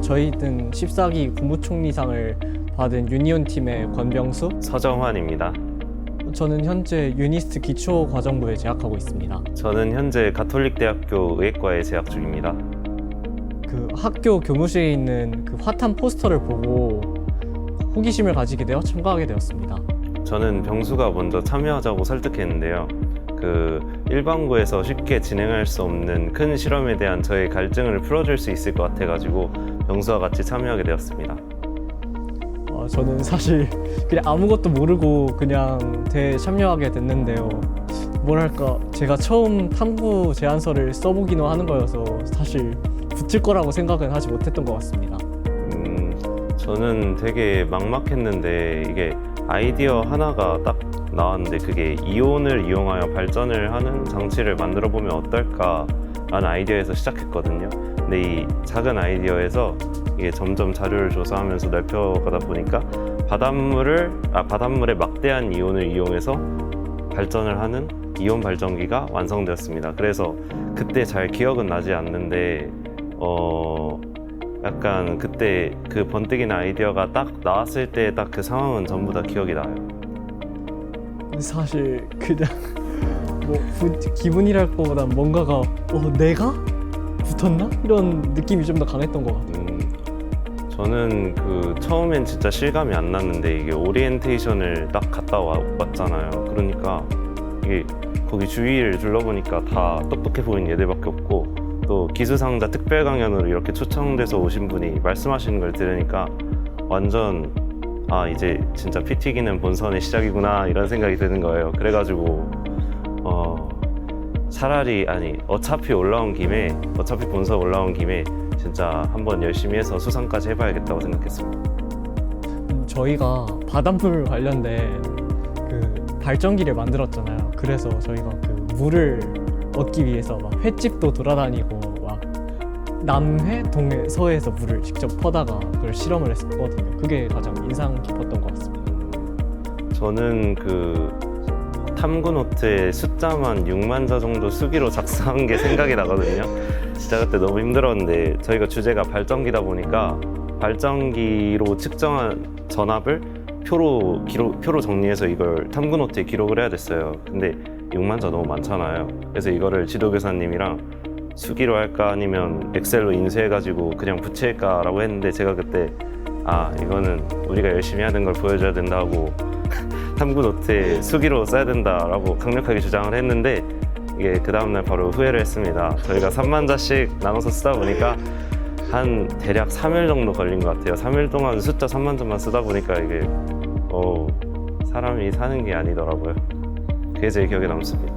저희는 14기 국무총리상을 받은 유니온 팀의 권병수, 서정환입니다. 저는 현재 유니스트 기초과정부에 재학하고 있습니다. 저는 현재 가톨릭대학교 의예과에 재학 중입니다. 그 학교 교무실에 있는 그 화탄 포스터를 보고 호기심을 가지게 되어 참가하게 되었습니다. 저는 병수가 먼저 참여하자고 설득했는데요. 일반고에서 쉽게 진행할 수 없는 큰 실험에 대한 저의 갈증을 풀어줄 수 있을 것 같아가지고 병수와 같이 참여하게 되었습니다. 저는 사실 그냥 아무것도 모르고 그냥 참여하게 됐는데요. 뭐랄까, 제가 처음 탐구 제안서를 써보기는 하는 거여서 사실 붙을 거라고 생각은 하지 못했던 것 같습니다. 저는 되게 막막했는데 이게 아이디어 하나가 딱 나왔는데 그게 이온을 이용하여 발전을 하는 장치를 만들어 보면 어떨까 라는 아이디어에서 시작했거든요. 근데 이 작은 아이디어에서 이게 점점 자료를 조사하면서 넓혀가다 보니까 바닷물의 막대한 이온을 이용해서 발전을 하는 이온 발전기가 완성되었습니다. 그래서 그때 잘 기억은 나지 않는데 약간 그때 그 번뜩이는 아이디어가 딱 나왔을 때 딱 그 상황은 전부 다 기억이 나요. 사실 그냥 기분이랄 거보단 뭔가가 내가 붙었나? 이런 느낌이 좀 더 강했던 것 같아요. 저는 처음엔 진짜 실감이 안 났는데 이게 오리엔테이션을 딱 갔다 왔잖아요. 그러니까 이게 거기 주위를 둘러보니까 다 똑똑해 보이는 애들밖에 없고 또 기수상자 특별 강연으로 이렇게 초청돼서 오신 분이 말씀하시는 걸 들으니까 완전 이제 진짜 피 튀기는 본선의 시작이구나 이런 생각이 드는 거예요. 그래가지고 어차피 본선 올라온 김에 진짜 한번 열심히 해서 수상까지 해봐야겠다고 생각했습니다. 저희가 바닷물 관련된 그 발전기를 만들었잖아요. 그래서 저희가 그 물을 얻기 위해서 막 횟집도 돌아다니고 막 남해, 동해, 서해에서 물을 직접 퍼다가 그걸 실험을 했었거든요. 그게 가장 인상 깊었던 것 같습니다. 저는 탐구 노트에 숫자만 6만 자 정도 수기로 작성한 게 생각이 나거든요. 진짜 그때 너무 힘들었는데 저희가 주제가 발전기다 보니까 발전기로 측정한 전압을 표로 정리해서 이걸 탐구 노트에 기록을 해야 됐어요. 근데 6만 자 너무 많잖아요. 그래서 이거를 지도교사님이랑 수기로 할까 아니면 엑셀로 인쇄해가지고 그냥 붙일까라고 했는데 제가 그때 이거는 우리가 열심히 하는 걸 보여줘야 된다고 탐구 노트에 수기로 써야 된다라고 강력하게 주장을 했는데 이게 그 다음날 바로 후회를 했습니다. 저희가 3만 자씩 나눠서 쓰다 보니까 한 대략 3일 정도 걸린 것 같아요. 3일 동안 숫자 3만 자만 쓰다 보니까 이게 사람이 사는 게 아니더라고요. 그게 제일 기억에 남습니다.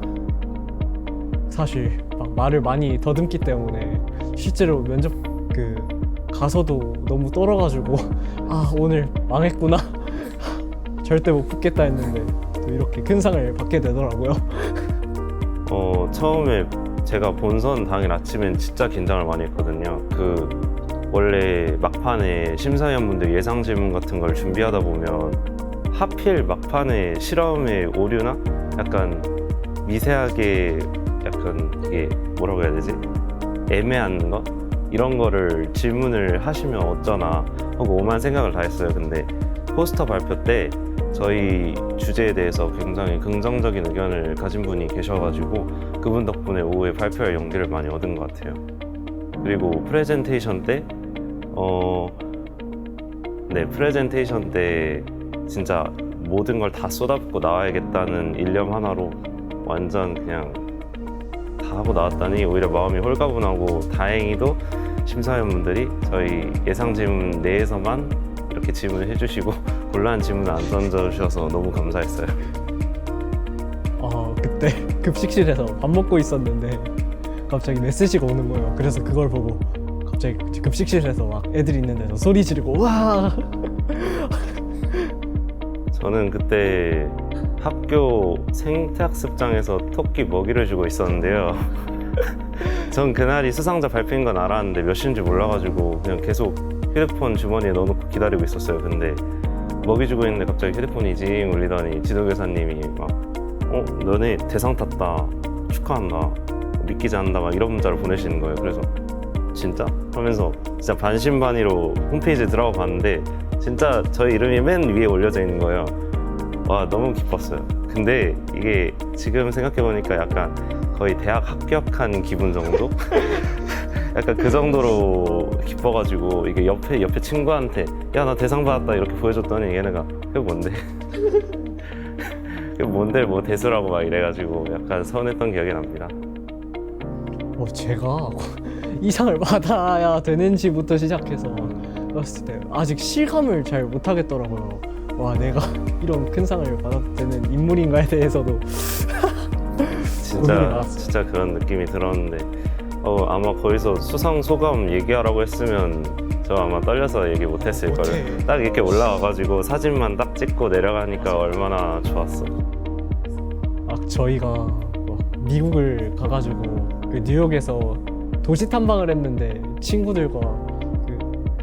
사실 막 말을 많이 더듬기 때문에 실제로 면접 가서도 너무 떨어가지고 오늘 망했구나 절대 못 붙겠다 했는데 또 이렇게 큰 상을 받게 되더라고요. 처음에 제가 본선 당일 아침엔 진짜 긴장을 많이 했거든요. 원래 막판에 심사위원분들 예상 질문 같은 걸 준비하다 보면 하필 막판에 실험의 오류나 약간 미세하게 약간 이게 뭐라고 해야 되지? 애매한 거? 이런 거를 질문을 하시면 어쩌나 하고 오만 생각을 다 했어요. 근데 포스터 발표 때 저희 주제에 대해서 굉장히 긍정적인 의견을 가진 분이 계셔가지고 그분 덕분에 오후에 발표할 용기를 많이 얻은 것 같아요. 그리고 프레젠테이션 때 진짜 모든 걸 다 쏟아붓고 나와야겠다는 일념 하나로 완전 그냥 다 하고 나왔더니 오히려 마음이 홀가분하고 다행히도 심사위원분들이 저희 예상 질문 내에서만 이렇게 질문을 해주시고 곤란한 질문을 안 던져주셔서 너무 감사했어요. 그때 급식실에서 밥 먹고 있었는데 갑자기 메시지가 오는 거예요. 그래서 그걸 보고 갑자기 급식실에서 막 애들이 있는 데서 소리 지르고 와. 저는 그때 학교 생태학습장에서 토끼 먹이를 주고 있었는데요. 전 그날이 수상자 발표인 건 알았는데 몇 시인지 몰라가지고 그냥 계속 휴대폰 주머니에 넣어놓고 기다리고 있었어요. 근데 먹이 주고 있는데 갑자기 휴대폰이 징 울리더니 지도교사님이 막 너네 대상 탔다 축하한다 믿기지 않는다 막 이런 문자를 보내시는 거예요. 그래서 진짜? 하면서 진짜 반신반의로 홈페이지에 들어가 봤는데 진짜 저희 이름이 맨 위에 올려져 있는 거예요. 와, 너무 기뻤어요. 근데 이게 지금 생각해보니까 약간 거의 대학 합격한 기분 정도? 약간 그 정도로 기뻐가지고 이게 옆에 친구한테 야, 나 대상 받았다 이렇게 보여줬더니 얘네가 그게 뭔데? 그게 뭔데 뭐 대수라고 막 이래가지고 약간 서운했던 기억이 납니다. 제가 이 상을 받아야 되는지부터 시작해서 봤을 때 아직 실감을 잘 못하겠더라고요. 와, 내가 이런 큰 상을 받아도 되는 인물인가에 대해서도 고민이 많았어요. 진짜 그런 느낌이 들었는데 아마 거기서 수상 소감 얘기하라고 했으면 저 아마 떨려서 얘기 못했을 거예요. 딱 이렇게 올라와가지고 사진만 딱 찍고 내려가니까 얼마나 좋았어. 저희가 미국을 가가지고 그 뉴욕에서 도시 탐방을 했는데 친구들과 그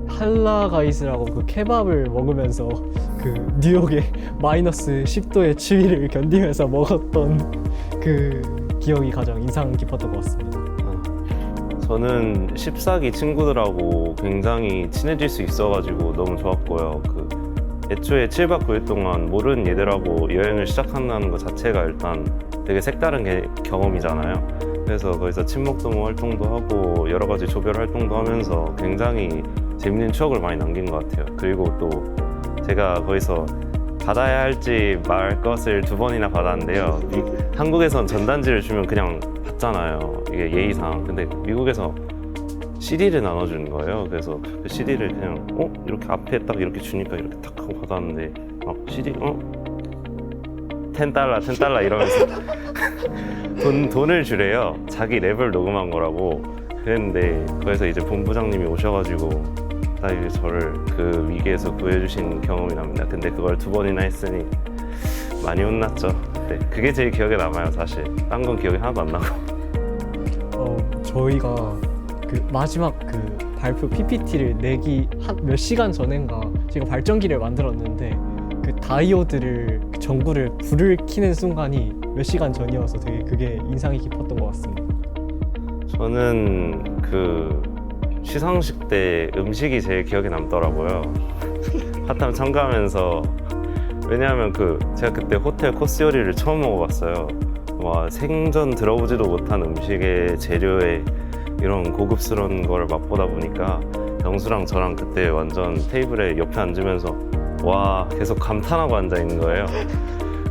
할라가이스라고 그 케밥을 먹으면서 그 뉴욕의 마이너스 10도의 추위를 견디면서 먹었던 그 기억이 가장 인상 깊었던 것 같습니다. 저는 14기 친구들하고 굉장히 친해질 수 있어가지고 너무 좋았고요. 애초에 7박 9일 동안 모르는 얘들하고 여행을 시작한다는 것 자체가 일단 되게 색다른 경험이잖아요. 그래서 거기서 친목도모 활동도 하고 여러 가지 조별 활동도 하면서 굉장히 재밌는 추억을 많이 남긴 것 같아요. 그리고 또 제가 거기서 받아야 할지 말 것을 2번이나 받았는데요. 한국에선 전단지를 주면 그냥 받잖아요. 이게 예의상. 근데 미국에서 CD를 나눠주는 거예요. 그래서 그 CD를 그냥 이렇게 앞에 딱 이렇게 주니까 이렇게 탁 하고 받았는데 막 CD $10 이러면서 돈을 주래요. 자기 랩을 녹음한 거라고. 그랬는데 거기서 이제 본부장님이 오셔가지고 딱 이제 저를 그 위기에서 구해주신 경험이 납니다. 근데 그걸 2번이나 했으니 많이 혼났죠. 네, 그게 제일 기억에 남아요. 사실 딴 건 기억이 하나도 안 나고. 저희가 그 마지막 그 발표 PPT를 내기 한 몇 시간 전인가 제가 발전기를 만들었는데 그 다이오드를 전구를 불을 켜는 순간이 몇 시간 전이어서 되게 그게 인상이 깊었던 것 같습니다. 저는 그 시상식 때 음식이 제일 기억에 남더라고요. 핫함 참가하면서. 왜냐하면 제가 그때 호텔 코스 요리를 처음 먹어봤어요. 와, 생전 들어보지도 못한 음식의 재료에 이런 고급스러운 걸 맛보다 보니까 병수랑 저랑 그때 완전 테이블에 옆에 앉으면서 와, 계속 감탄하고 앉아 있는 거예요.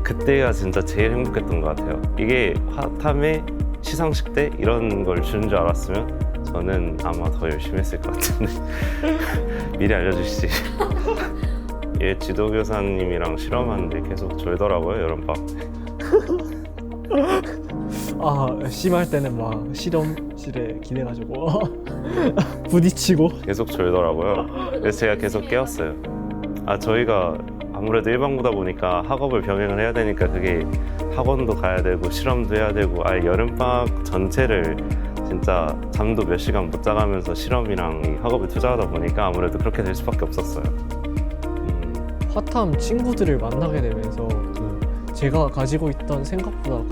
그때가 진짜 제일 행복했던 것 같아요. 이게 핫함의 시상식 때 이런 걸 주는 줄 알았으면 저는 아마 더 열심히 했을 것 같은데 미리 알려주시지. 얘 지도교사님이랑 실험하는데 계속 졸더라고요, 여름밤. 심할 때는 막 실험실에 기대가지고 부딪히고 계속 졸더라고요. 그래서 제가 계속 깨웠어요. 저희가 아무래도 일반고다 보니까 학업을 병행을 해야 되니까 그게 학원도 가야 되고 실험도 해야 되고 여름방학 전체를 진짜 잠도 몇 시간 못 자가면서 실험이랑 이 학업에 투자하다 보니까 아무래도 그렇게 될 수밖에 없었어요. 핫함 친구들을 만나게 되면서 제가 가지고 있던 생각보다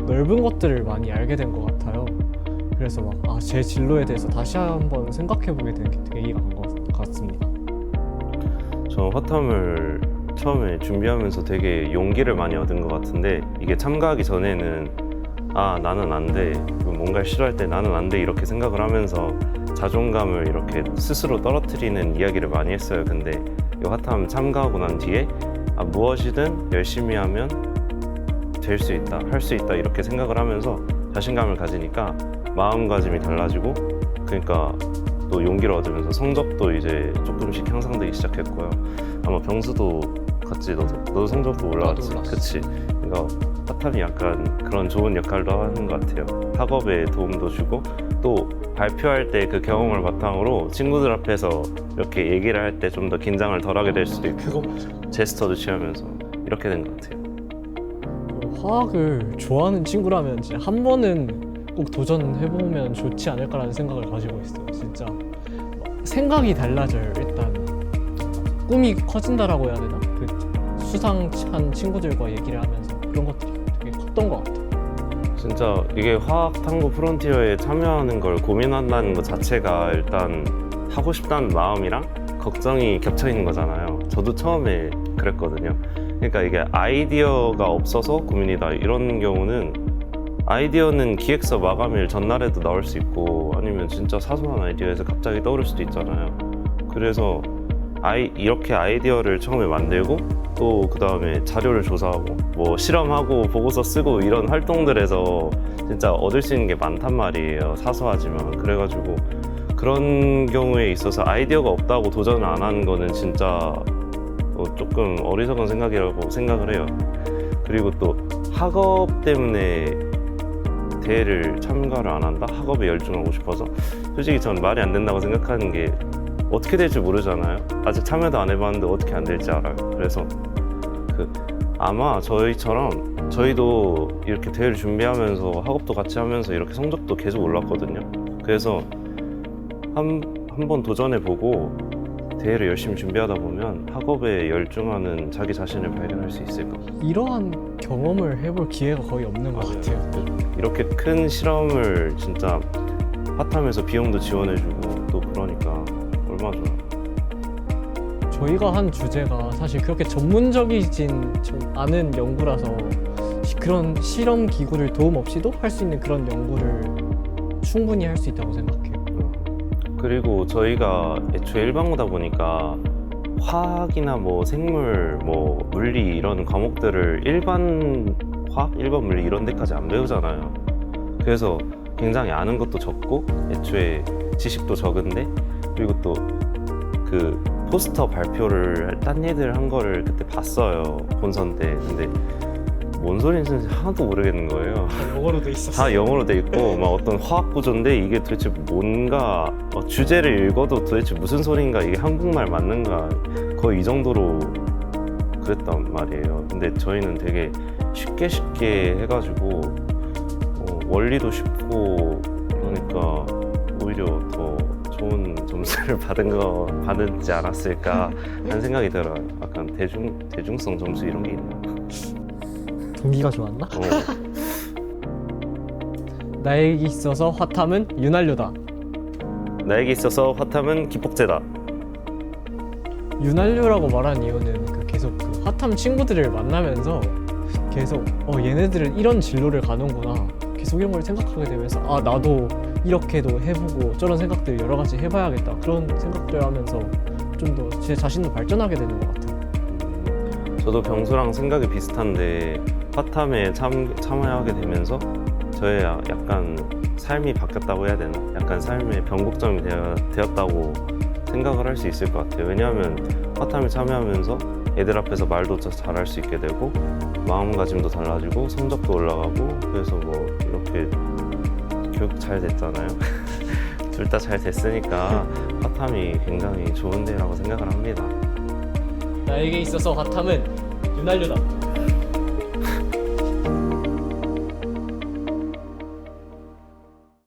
넓은 것들을 많이 알게 된 것 같아요. 그래서 제 진로에 대해서 다시 한번 생각해보게 된 계기가 된 것 같습니다. 저 핫함을 처음에 준비하면서 되게 용기를 많이 얻은 것 같은데 이게 참가하기 전에는 나는 안 돼, 뭔가를 싫어할 때 나는 안 돼 이렇게 생각을 하면서 자존감을 이렇게 스스로 떨어뜨리는 이야기를 많이 했어요. 근데 이 핫함 참가하고 난 뒤에 무엇이든 열심히 하면 될 수 있다, 할 수 있다 이렇게 생각을 하면서 자신감을 가지니까 마음가짐이 달라지고 그러니까 또 용기를 얻으면서 성적도 이제 조금씩 향상되기 시작했고요. 아마 병수도 같이 너도 성적도 올라갔지. 그치? 그러니까 핫함이 약간 그런 좋은 역할도 하는 것 같아요. 학업에 도움도 주고 또 발표할 때 그 경험을 바탕으로 친구들 앞에서 이렇게 얘기를 할 때 좀 더 긴장을 덜하게 될 수도 있고 그거 맞아. 제스처도 취하면서 이렇게 된 것 같아요. 화학을 좋아하는 친구라면 진짜 한 번은 꼭 도전해보면 좋지 않을까라는 생각을 가지고 있어요. 진짜 생각이 달라져요. 일단 꿈이 커진다라고 해야 되나? 수상한 친구들과 얘기를 하면서 그런 것들이 되게 컸던 것 같아요. 진짜 이게 화학탐구 프론티어에 참여하는 걸 고민한다는 것 자체가 일단 하고 싶다는 마음이랑 걱정이 겹쳐 있는 거잖아요. 저도 처음에 그랬거든요. 그러니까 이게 아이디어가 없어서 고민이다 이런 경우는 아이디어는 기획서 마감일 전날에도 나올 수 있고 아니면 진짜 사소한 아이디어에서 갑자기 떠오를 수도 있잖아요. 그래서 이렇게 아이디어를 처음에 만들고 또 그 다음에 자료를 조사하고 뭐 실험하고 보고서 쓰고 이런 활동들에서 진짜 얻을 수 있는 게 많단 말이에요. 사소하지만. 그래가지고 그런 경우에 있어서 아이디어가 없다고 도전을 안 하는 거는 진짜 조금 어리석은 생각이라고 생각을 해요. 그리고 또 학업 때문에 대회를 참가를 안 한다? 학업에 열중하고 싶어서? 솔직히 전 말이 안 된다고 생각하는 게 어떻게 될지 모르잖아요. 아직 참여도 안 해봤는데 어떻게 안 될지 알아요. 그래서 아마 저희처럼 저희도 이렇게 대회를 준비하면서 학업도 같이 하면서 이렇게 성적도 계속 올랐거든요. 그래서 한번 도전해보고 대회를 열심히 준비하다 보면 학업에 열중하는 자기 자신을 발견할 수 있을 것 같아요. 이러한 경험을 해볼 기회가 거의 없는 것 같아요. 이렇게 큰 실험을 진짜 핫함에서 비용도 지원해주고 또 그러니까 얼마나 좋아요. 저희가 한 주제가 사실 그렇게 전문적이진 않은 연구라서 그런 실험 기구를 도움 없이도 할 수 있는 그런 연구를 충분히 할 수 있다고 생각해요. 그리고 저희가 애초에 일반고다 보니까 화학이나 뭐 생물, 뭐 물리 이런 과목들을 일반 화학, 일반 물리 이런 데까지 안 배우잖아요. 그래서 굉장히 아는 것도 적고 애초에 지식도 적은데 그리고 또 그 포스터 발표를 딴 애들 한 거를 그때 봤어요. 본선 때. 근데 뭔 소리인지 하나도 모르겠는 거예요. 영어로 돼 있었어요. 다 영어로 돼 있고 막 어떤 화학 구조인데 이게 도대체 뭔가 주제를 읽어도 도대체 무슨 소리인가 이게 한국말 맞는가 거의 이 정도로 그랬단 말이에요. 근데 저희는 되게 쉽게 해가지고 원리도 쉽고 그러니까 오히려 더 좋은 점수를 받지 않았을까 하는 생각이 들어요. 약간 대중성 점수 이런 게 있나? 동기가 좋았나? 어. 나에게 있어서 화탐은 윤활유다. 나에게 있어서 화탐은 기폭제다. 윤활유라고 말한 이유는 계속 화탐 친구들을 만나면서 계속 얘네들은 이런 진로를 가는구나 계속 이런 걸 생각하게 되면서 나도 이렇게도 해보고 저런 생각들 여러 가지 해봐야겠다 그런 생각들 하면서 좀 더 제 자신도 발전하게 되는 것 같아요. 저도 병수랑 생각이 비슷한데 화탐에 참여하게 되면서 저의 약간 삶이 바뀌었다고 해야 되나? 약간 삶의 변곡점이 되었다고 생각을 할 수 있을 것 같아요. 왜냐하면 화탐에 참여하면서 애들 앞에서 말도 잘할 수 있게 되고 마음가짐도 달라지고 성적도 올라가고 그래서 뭐 이렇게 교육 잘 됐잖아요. 둘 다 잘 됐으니까 화탐이 굉장히 좋은 데라고 생각을 합니다. 나에게 있어서 화탐은 윤활유다.